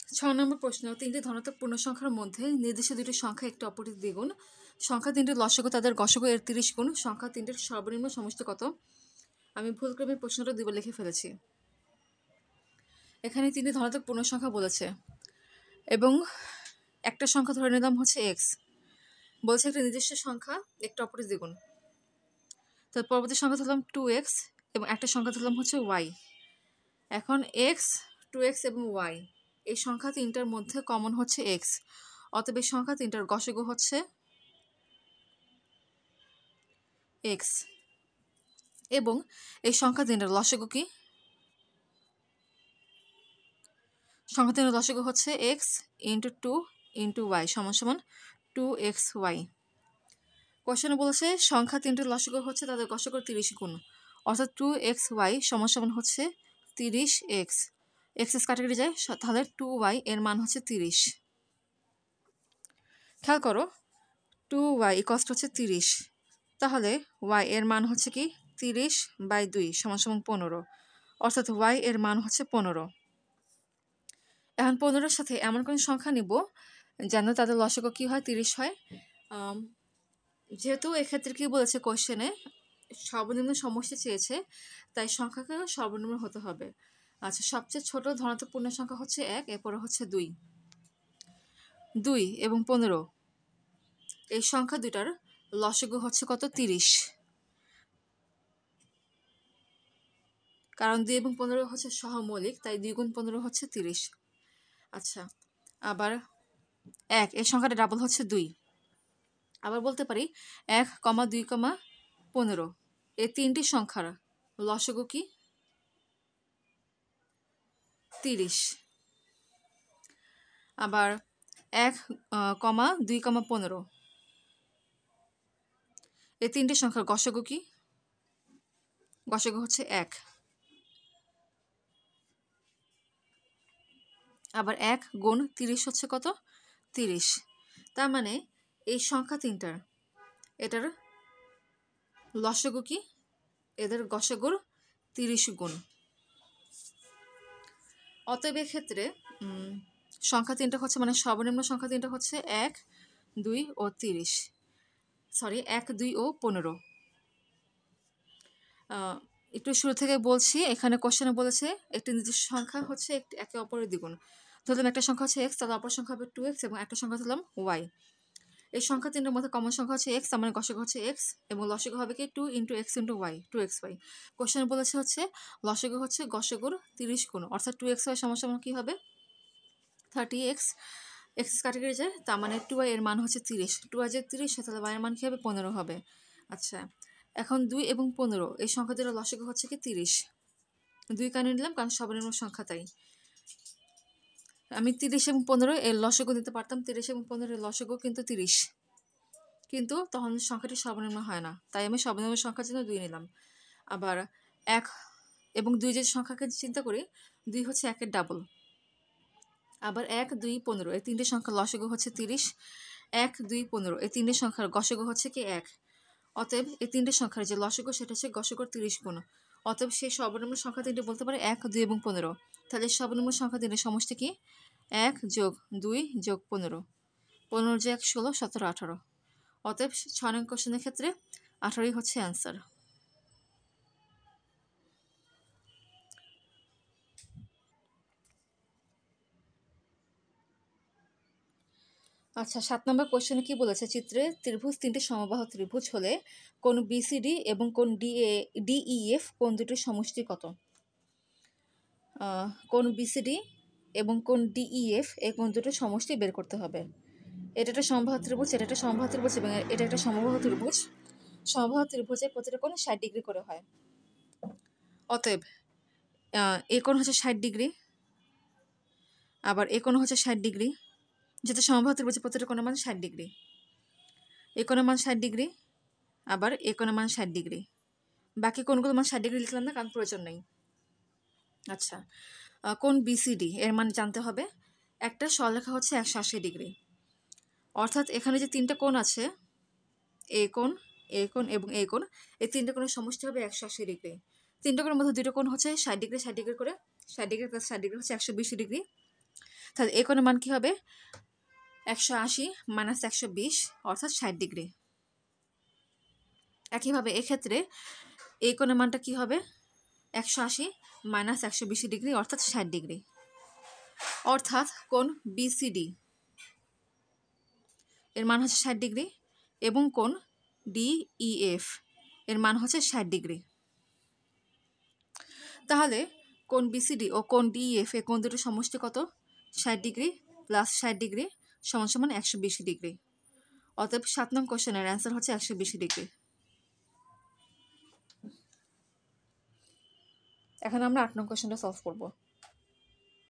6 নম্বর প্রশ্ন, তিনটি ধনাত্মক পূর্ণ সংখ্যার মধ্যে নির্দিষ্ট দুটি সংখ্যা একটি অপরটির দ্বিগুণ। সংখ্যা তিনটির লসাগু তাদের গসাগু এর 30 গুণ। সংখ্যা তিনটির সর্বনিম্ন সমষ্টি কত? আমি ভুলক্রমে প্রশ্নটা দুবার লিখে ফেলেছি। এখানে তিনটি ধনাত্মক পূর্ণ সংখ্যা বলেছে এবং একটা সংখ্যা ধরে নিলাম হচ্ছে এক্স, বলছে একটা নির্দিষ্ট সংখ্যা একটা অপরটির দ্বিগুণ। তো পরবর্তী সংখ্যা ধরলাম 2x এবং একটা সংখ্যা ধরলাম হচ্ছে ওয়াই। এখন এক্স, 2x এবং ওয়াই এই সংখ্যা তিনটার মধ্যে কমন হচ্ছে এক্স, অতএব এই সংখ্যা তিনটার গসাগু হচ্ছে এক্স এবং এই সংখ্যা তিনটার লসাগু কি? সংখ্যা তিনটার লসাগু হচ্ছে এক্স ইন্টু 2 ইন্টু ওয়াই সমান সমান 2xy। কোশ্চেনে বলেছে সংখ্যা তিনটির লসাগু হচ্ছে তাদের গসাগুর 30 গুণ, অর্থাৎ 2xy সমান সমান হচ্ছে 30x। এক্স কাটাকাটি যায়, তাহলে 2y এর মান হচ্ছে 30। খেয়াল করো, 2y ইকস্ট হচ্ছে 30, তাহলে y এর মান হচ্ছে কি 30/2 সমান সমান 15, অর্থাৎ y এর মান হচ্ছে 15। এখন 15-এর সাথে এমন কোন সংখ্যা নিব যেন তাদের লসাগু কি হয় 30 হয়। যেহেতু এক্ষেত্রে কি বলেছে কোশ্চেনে সর্বনিম্ন সমষ্টি চেয়েছে, তাই সংখ্যাকে সর্বনিম্ন হতে হবে। আচ্ছা, সবচেয়ে ছোট ধনাত্মক পূর্ণ সংখ্যা হচ্ছে 1, এরপরে হচ্ছে 2 এবং 15 এই সংখ্যা দুটার লসাগু হচ্ছে কত? 30, কারণ 2 এবং 15 হচ্ছে সহমৌলিক, তাই 2 গুণ 15 হচ্ছে 30। আচ্ছা, আবার 1 এই সংখ্যাটা ডাবল হচ্ছে 2। আবার বলতে পারি 1, 2, 15 এই তিনটি সংখ্যার লসাগু কি? 30। আবার 1, 2, 15 এই তিনটি সংখ্যার গসাগু কি? গসাগু হচ্ছে 1। আবার 1 গুণ 30 হচ্ছে কত? 30। তার মানে এই সংখ্যা তিনটার এটার লসাগু কি? এদের গসাগুর 30 গুণ। অতএব ক্ষেত্রে সংখ্যা তিনটা হচ্ছে মানে সর্বনিম্ন সংখ্যা তিনটা হচ্ছে 1, 2 ও 30, সরি 1, 2 ও 15। একটু শুরু থেকে বলছি, এখানে কোশ্চেনে বলেছে একটি নির্দিষ্ট সংখ্যা হচ্ছে একে অপরের দ্বিগুণ। ধরলাম একটা সংখ্যা হচ্ছে এক্স, তাহলে অপর সংখ্যা হবে 2x এবং একটা সংখ্যা ধরলাম ওয়াই। এই সংখ্যা তিনটার মধ্যে কমন সংখ্যা হচ্ছে এক্স, তার মানে গসাগু হচ্ছে এক্স এবং লসাগু হবে কি 2 into x into Y, 2xy। কোশ্চেনে বলেছে হচ্ছে লসাগু হচ্ছে গসাগুর 30 গুণ, অর্থাৎ 2xy সমান সমান কি হবে? 30x। এক্স কাটাকাটি যায়, তার মানে 2y এর মান হচ্ছে 30। 2y যে 30, তাহলে y এর মান কি হবে? 15 হবে। আচ্ছা, এখন 2 এবং 15 এই সংখ্যা দুটোর লসাগু হচ্ছে কি 30। 2 কারণে নিলাম কারণ সর্বনিম্ন সংখ্যা, তাই আমি 30 এবং 15 এর লসাগু দিতে পারতাম। 30 এবং 15 এর লসাগু কিন্তু 30, কিন্তু তখন সংখ্যাটি সর্বনিম্ন হয় না, তাই আমি সর্বনিম্ন সংখ্যার জন্য 2 নিলাম। আবার 1 এবং 2 যে সংখ্যাকে চিন্তা করি, 2 হচ্ছে 1-এর ডাবল। আবার 1, 2, 15 এই তিনটে সংখ্যার লসাগু হচ্ছে 30। 1, 2, 15 এই তিনটে সংখ্যার গসাগু হচ্ছে কি 1। অতএব এই তিনটে সংখ্যার যে লসাগু সেটা হচ্ছে গসাগুর 30 গুণ। অতএব সেই সর্বনিম্ন সংখ্যা তিনটে বলতে পারে 1, 2 এবং 15। তাহলে সর্বনিম্ন সংখ্যা তিনটে সমষ্টি কি? 1 যোগ 2 যোগ 15, 15 যে 1, 16, 17, 18। অতএব 6 নং কোশ্চেনের ক্ষেত্রে 18ই হচ্ছে অ্যান্সার। আচ্ছা, 7 নম্বর কোশ্চেনে কি বলেছে? চিত্রে ত্রিভুজ তিনটি সমবাহু ত্রিভুজ হলে কোন বিসিডি এবং কোন ডিইএফ কোন দুটির সমষ্টি কত? কোন বিসিডি এবং কোন ডিইএফ এই কোন দুটোর সমষ্টি বের করতে হবে। এটা একটা সমবাহু ত্রিভুজ, এটা একটা সমবাহু ত্রিভুজ এবং এটা একটা সমবাহু ত্রিভুজ। সমবাহু ত্রিভুজের প্রতিটা কোণ 60 ডিগ্রি করে হয়। অতএব এই কোণ হচ্ছে 60 ডিগ্রি, আবার এই কোণ হচ্ছে 60 ডিগ্রি, যেটা সমবাহু ত্রিভুজের প্রতিটা কোণের মান 60 ডিগ্রি। এই কোণের মান 60 ডিগ্রি, আবার এই কোণের মান 60 ডিগ্রি। বাকি কোণগুলো মান 60 ডিগ্রি লিখলাম না, কারণ প্রয়োজন নেই। আচ্ছা, কোণ বিসিডি এর মান জানতে হবে। একটা সরলরেখা হচ্ছে 180 ডিগ্রি, অর্থাৎ এখানে যে তিনটা কোণ আছে, এই কোণ, এই কোণ এবং এই কোণ, এই তিনটা কোণের সমষ্টি হবে 180 ডিগ্রি। তিনটা কোণের মধ্যে দুটো কোণ হচ্ছে 60 ডিগ্রি 60 ডিগ্রি করে, 60 ডিগ্রি প্লাস 60 ডিগ্রি হচ্ছে 120 ডিগ্রি। তাহলে এই কোণের মান কী হবে? 180 মাইনাস 120 অর্থাৎ 60 ডিগ্রি। একইভাবে এক্ষেত্রে এই কোণের মানটা কী হবে? 180 মাইনাস 120 ডিগ্রি অর্থাৎ 60 ডিগ্রি। অর্থাৎ কোণ বিসিডি এর মান হচ্ছে 60 ডিগ্রি এবং কোণ ডিইএফ এর মান হচ্ছে 60 ডিগ্রি। তাহলে কোণ বিসিডি ও কোণ ডিইএফ এর কোণ দুটোর সমষ্টি কত? 60 ডিগ্রি প্লাস 60 ডিগ্রি সমান সমান 120 ডিগ্রি। অতএব 7 নং কোশ্চেনের অ্যান্সার হচ্ছে 120 ডিগ্রি। এখন আমরা 8 নং কোশ্চেনটা সলভ করব।